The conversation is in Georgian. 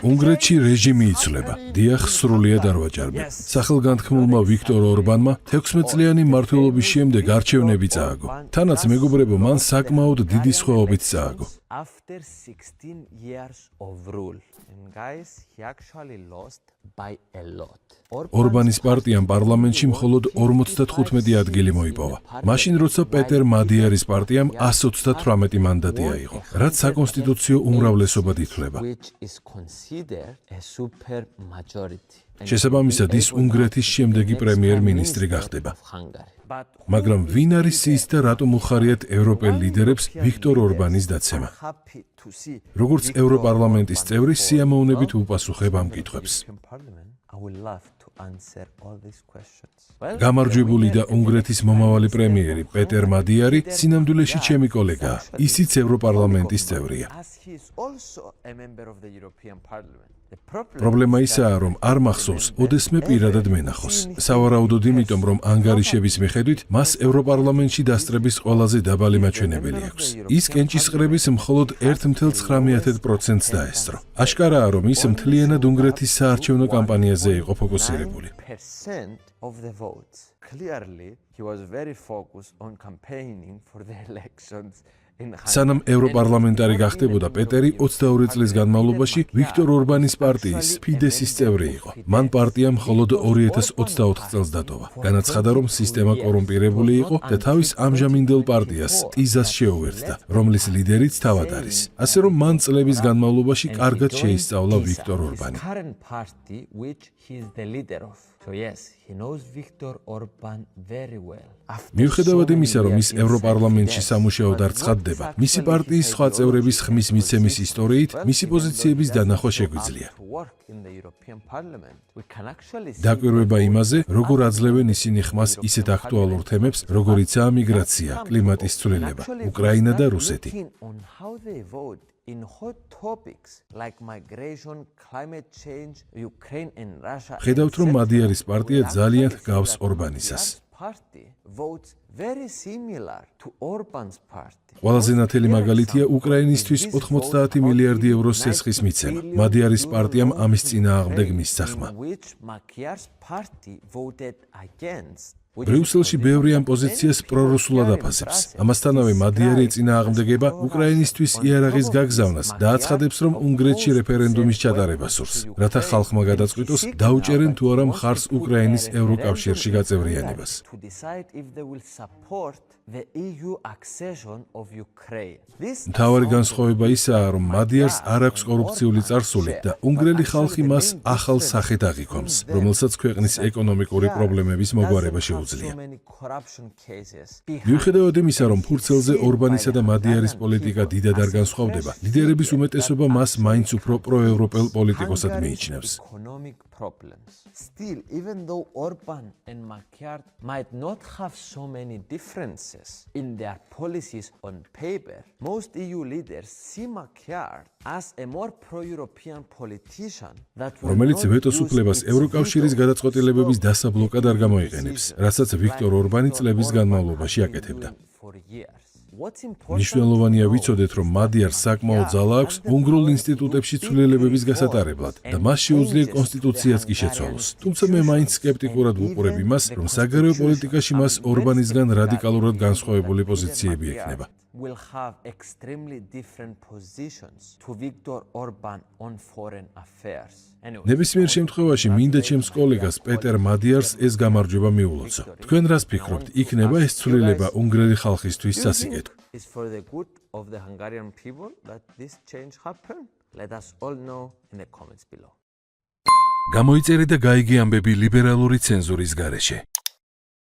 უნგრეთში რეჟიმი იცვლება. დიახ, სრულიად არ ვაჭარბებ. სახელგანთქმულმა ვიქტორ ორბანმა 16 წლიანი მმართველობის შემდეგ არჩევნები წააგო. თანაც მეგობრებო, მან საკმაოდ დიდი სხვაობით წააგო. After 16 years of rule, and guys, he actually lost by a lot. ორბანის პარტიამ პარლამენტში მხოლოდ 55 ადგილი მოიპოვა. მაშინ როცა პეტერ მადიარის პარტიამ 138 მანდატი აიღო, რაც საკონსტიტუციო უმრავლესობად ითვლება. Which is considered a super majority. შესაბამისად, ის უნგრეთის შემდეგი პრემიერ-მინისტრი გახდება. მაგრამ ვინ არის ის და რატომ უხარიათ ევროპელ ლიდერებს ვიქტორ ორბანის დაცემა? როგორც ევროპარლამენტის წევრი, სიამოვნებით უპასუხებ ამ კითხვებს. გამარჯვებული და უნგრეთის მომავალი პრემიერი პეტერ მადიარი სინამდვილეში ჩემი კოლეგაა. ისიც ევროპარლამენტის წევრია. პრობლემა ისაა, რომ არ მახსოვს ოდესმე პირადად მენახოს. სავარაუდოდ იმიტომ, რომ ანგარიშების მიხედვით მას ევროპარლამენტში დასწრების ყველაზე დაბალი მაჩვენებელი აქვს. ის კენჭისყრების მხოლოდ 1,9%-ს დაესწრო. აშკარაა, რომ ის მთლიანად უნგრეთის საარჩევნო კამპანიაზე იყო ფოკუსირებული. Of the votes. Clearly, he was very focused on campaigning for the elections. სანამ ევროპარლამენტარი გახდებოდა, პეტერი 22 წლის განმავლობაში ვიქტორ ორბანის პარტიის ფიდესის წევრი იყო. მან პარტია მხოლოდ 2024 წელს დატოვა. განაცხადა, რომ სისტემა კორუმპირებული იყო და თავის ამჟამინდელ პარტიას ტიზას შეუერთდა, რომლის ლიდერიც თავად არის. ასე რომ მან წლების განმავლობაში კარგად შეისწავლა ვიქტორ ორბანი. So yes, he knows Viktor Orban very well. მიუხედავად იმისა, რომ ის ევროპარლამენტში სამუშაოდ არ ცხადდება, მისი პარტიის სხვა წევრების ხმის მიცემის ისტორიით, მისი პოზიციების დანახვა შეგვიძლია. დაკვირვება იმაზე, როგორ აძლევენ ისინი ხმას ისეთ აქტუალურ თემებს, როგორიცაა მიგრაცია, კლიმატის ცვლილება, უკრაინა და რუსეთი. In hot topics like migration, climate change, Ukraine and Russia. ხედავთ, რომ მადიარის პარტია ძალიან ჰგავს ორბანისას. Votes very similar to Orban's party. ყველაზე ნათელი მაგალითია უკრაინისთვის 90 მილიარდი ევროს სესხის მიცემა. მადიარის პარტიამ ამის წინააღმდეგ მისცა ხმა. ბრიუსელში ბევრი ამ პოზიციას პრორუსულად აფასებს. ამასთანავე მადიარი ეწინააღმდეგება უკრაინისთვის იარაღის გაგზავნას და აცხადებს, რომ უნგრეთში რეფერენდუმის ჩატარება სურს, რათა ხალხმა გადაწყვიტოს, დაუჭერენ თუ არა მხარს უკრაინის ევროკავშირში გაწევრიანებას. მთავარი განსხვავება ისაა, რომ მადიარს არ აქვს კორუფციული წარსული და უნგრელი ხალხი მას ახალ სახედ აღიქვამს, რომელსაც ქვეყნის ეკონომიკური პრობლემების მოგვარება შეუძლია. მიუხედავად იმისა, რომ ფურცელზე ორბანისა და მადიარის პოლიტიკა დიდად არ განსხვავდება, ლიდერების უმეტესობა მას მაინც უფრო პროევროპელ პოლიტიკოსად მიიჩნევს. Still, even though Orban and Magyar might not have so many differences in their policies on paper, most EU leaders see Magyar as a more pro-European politician that will რომელიც ვეტოს უფლებას ევროკავშირის გადაწყვეტილებების დასაბლოკად არ გამოიყენებს, რასაც ვიქტორ ორბანი წლების განმავლობაში აკეთებდა. მნიშვნელოვანია ვიცოდეთ, რომ მადიარს საკმაოდ ძალა აქვს უნგრულ ინსტიტუტებში ცვლილებების გასატარებლად და მას შეუძლია კონსტიტუციაც კი შეცვალოს. თუმცა მე მაინც სკეპტიკურად ვუყურებ იმას, რომ საგარეო პოლიტიკაში მას ორბანისგან რადიკალურად განსხვავებული პოზიციები ექნება. will have extremely different positions to Viktor Orban on foreign affairs. ნებისმიერ შემთხვევაში მინდა ჩემს კოლეგას პეტერ მადიარს ეს გამარჯვება მიულოცო. თქვენ რას ფიქრობთ, იქნება ეს ცვლილება უნგრელი ხალხისთვის სასიკეთო? Is for the good of the Hungarian people that this change happen? Let us all know in the comments below. გამოიწერე და გაიგე ამბები ლიბერალური ცენზურის გარეშე.